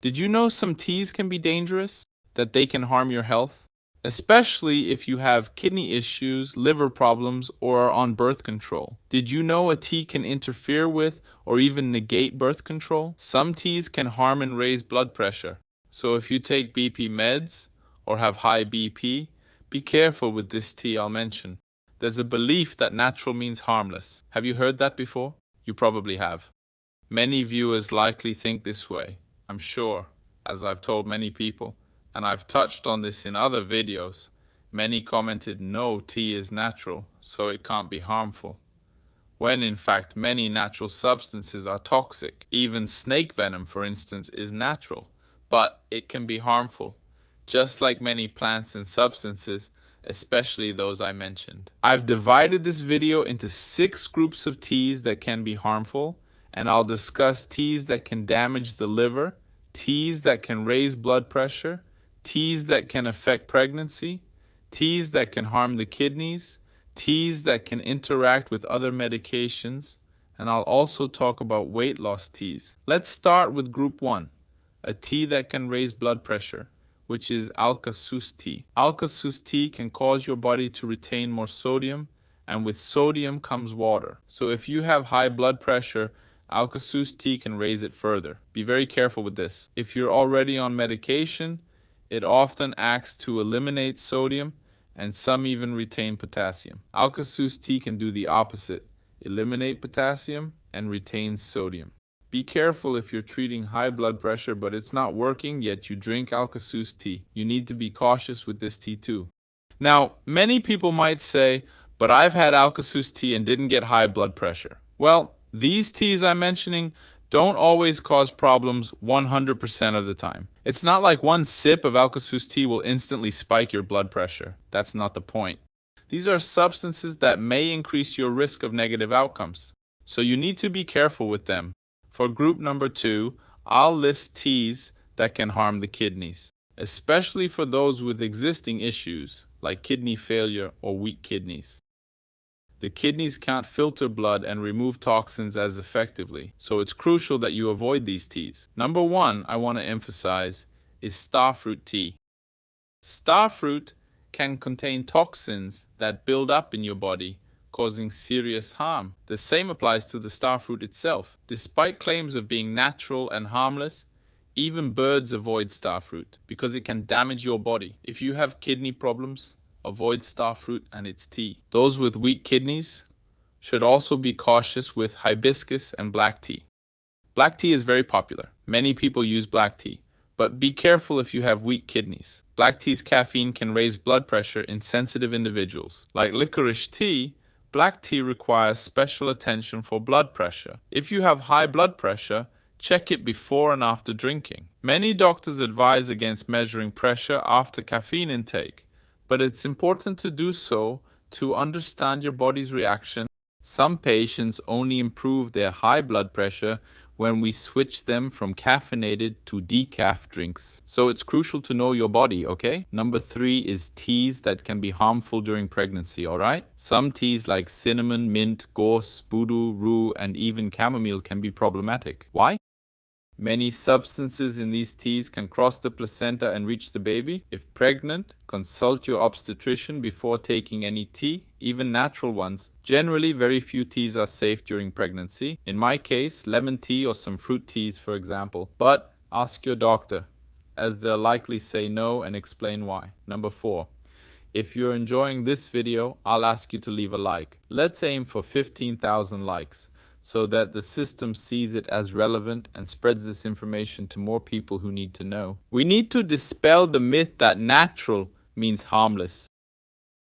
Did you know some teas can be dangerous? That they can harm your health? Especially if you have kidney issues, liver problems, or are on birth control. Did you know a tea can interfere with or even negate birth control? Some teas can harm and raise blood pressure. So if you take BP meds or have high BP, be careful with this tea I'll mention. There's a belief that natural means harmless. Have you heard that before? You probably have. Many viewers likely think this way, I'm sure, as I've told many people, and I've touched on this in other videos. Many commented no, tea is natural, so it can't be harmful. When in fact many natural substances are toxic. Even snake venom, for instance, is natural, but it can be harmful, just like many plants and substances, especially those I mentioned. I've divided this video into 6 groups of teas that can be harmful, and I'll discuss teas that can damage the liver, teas that can raise blood pressure, teas that can affect pregnancy, teas that can harm the kidneys, teas that can interact with other medications, and I'll also talk about weight loss teas. Let's start with group 1, a tea that can raise blood pressure, which is Alka-Sus tea. Alka-Sus tea can cause your body to retain more sodium, and with sodium comes water. So if you have high blood pressure, Alka-Sus tea can raise it further. Be very careful with this. If you're already on medication, it often acts to eliminate sodium, and some even retain potassium. Alka-Sus tea can do the opposite, eliminate potassium and retain sodium. Be careful if you're treating high blood pressure but it's not working, yet you drink Alka-Sus tea. You need to be cautious with this tea too. Now, many people might say, but I've had Alka-Sus tea and didn't get high blood pressure. Well, these teas I'm mentioning don't always cause problems 100% of the time. It's not like one sip of Alka-Sus tea will instantly spike your blood pressure. That's not the point. These are substances that may increase your risk of negative outcomes, so you need to be careful with them. For group number 2, I'll list teas that can harm the kidneys, especially for those with existing issues like kidney failure or weak kidneys. The kidneys can't filter blood and remove toxins as effectively, so it's crucial that you avoid these teas. Number 1 I want to emphasize is starfruit tea. Starfruit can contain toxins that build up in your body, causing serious harm. The same applies to the starfruit itself. Despite claims of being natural and harmless, even birds avoid starfruit because it can damage your body. If you have kidney problems, avoid starfruit and its tea. Those with weak kidneys should also be cautious with hibiscus and black tea. Black tea is very popular. Many people use black tea, but be careful if you have weak kidneys. Black tea's caffeine can raise blood pressure in sensitive individuals. Like licorice tea, black tea requires special attention for blood pressure. If you have high blood pressure, check it before and after drinking. Many doctors advise against measuring pressure after caffeine intake, but it's important to do so to understand your body's reaction. Some patients only improve their high blood pressure when we switch them from caffeinated to decaf drinks. So it's crucial to know your body, okay? Number 3 is teas that can be harmful during pregnancy, alright? Some teas like cinnamon, mint, gorse, boodoo, rue, and even chamomile can be problematic. Why? Many substances in these teas can cross the placenta and reach the baby. If pregnant, consult your obstetrician before taking any tea, even natural ones. Generally, very few teas are safe during pregnancy. In my case, lemon tea or some fruit teas, for example. But ask your doctor, as they'll likely say no and explain why. Number 4. If you're enjoying this video, I'll ask you to leave a like. Let's aim for 15,000 likes, so that the system sees it as relevant and spreads this information to more people who need to know. We need to dispel the myth that natural means harmless.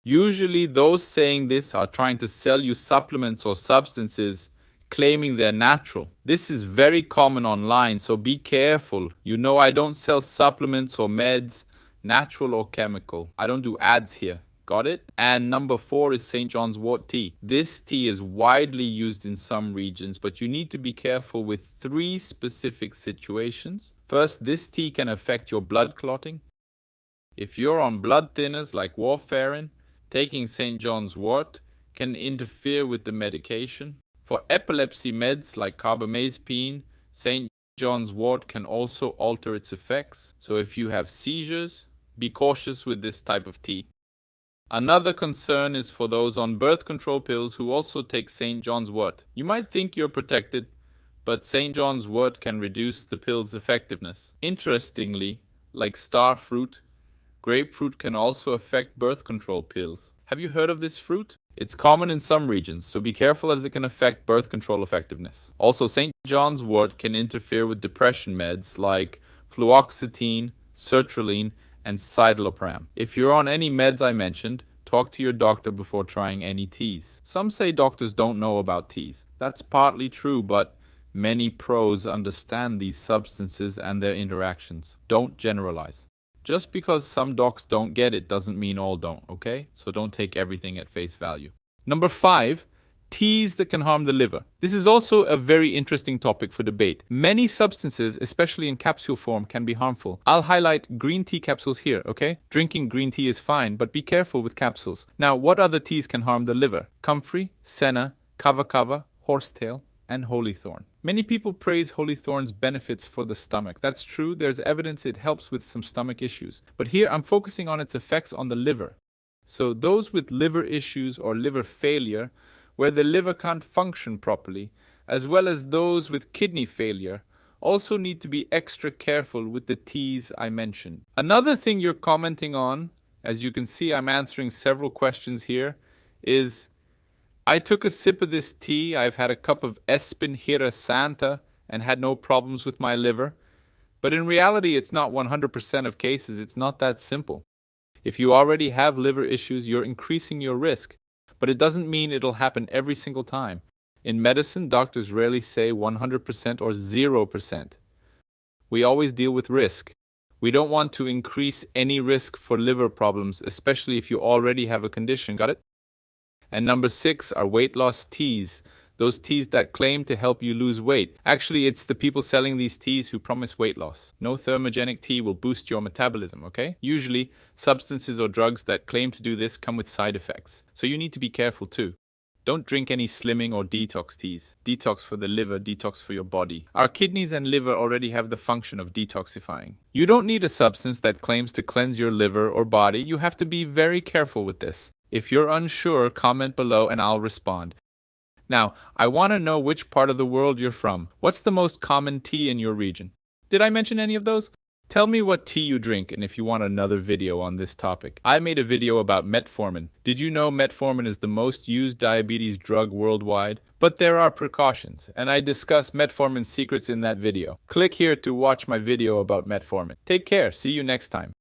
Usually those saying this are trying to sell you supplements or substances claiming they're natural. This is very common online, so be careful. You know I don't sell supplements or meds, natural or chemical. I don't do ads here. Got it? And number 4 is St. John's wort tea. This tea is widely used in some regions, but you need to be careful with 3 specific situations. First, this tea can affect your blood clotting. If you're on blood thinners like warfarin, taking St. John's wort can interfere with the medication. For epilepsy meds like carbamazepine, St. John's wort can also alter its effects, so if you have seizures, be cautious with this type of tea. Another concern is for those on birth control pills who also take St. John's wort. You might think you're protected, but St. John's wort can reduce the pill's effectiveness. Interestingly, like star fruit, grapefruit can also affect birth control pills. Have you heard of this fruit? It's common in some regions, so be careful as it can affect birth control effectiveness. Also, St. John's wort can interfere with depression meds like fluoxetine, sertraline, and citalopram. If you're on any meds I mentioned, talk to your doctor before trying any teas. Some say doctors don't know about teas. That's partly true, but many pros understand these substances and their interactions. Don't generalize. Just because some docs don't get it doesn't mean all don't, okay? So don't take everything at face value. Number 5, teas that can harm the liver. This is also a very interesting topic for debate. Many substances, especially in capsule form, can be harmful. I'll highlight green tea capsules here, okay? Drinking green tea is fine, but be careful with capsules. Now, what other teas can harm the liver? Comfrey, senna, kava kava, horsetail, and holythorn. Many people praise holythorn's benefits for the stomach. That's true, there's evidence it helps with some stomach issues. But here I'm focusing on its effects on the liver. So those with liver issues or liver failure, where the liver can't function properly, as well as those with kidney failure, also need to be extra careful with the teas I mentioned. Another thing you're commenting on, as you can see I'm answering several questions here, is I took a sip of this tea. I've had a cup of Espinhira Santa and had no problems with my liver. But in reality, it's not 100% of cases. It's not that simple. If you already have liver issues, you're increasing your risk. But it doesn't mean it'll happen every single time. In medicine, doctors rarely say 100% or 0%. We always deal with risk. We don't want to increase any risk for liver problems, especially if you already have a condition. Got it? And number 6 are weight loss teas. Those teas that claim to help you lose weight. Actually, it's the people selling these teas who promise weight loss. No thermogenic tea will boost your metabolism, okay? Usually, substances or drugs that claim to do this come with side effects. So you need to be careful too. Don't drink any slimming or detox teas. Detox for the liver, detox for your body. Our kidneys and liver already have the function of detoxifying. You don't need a substance that claims to cleanse your liver or body. You have to be very careful with this. If you're unsure, comment below and I'll respond. Now, I want to know which part of the world you're from. What's the most common tea in your region? Did I mention any of those? Tell me what tea you drink and if you want another video on this topic. I made a video about metformin. Did you know metformin is the most used diabetes drug worldwide? But there are precautions, and I discuss metformin's secrets in that video. Click here to watch my video about metformin. Take care. See you next time.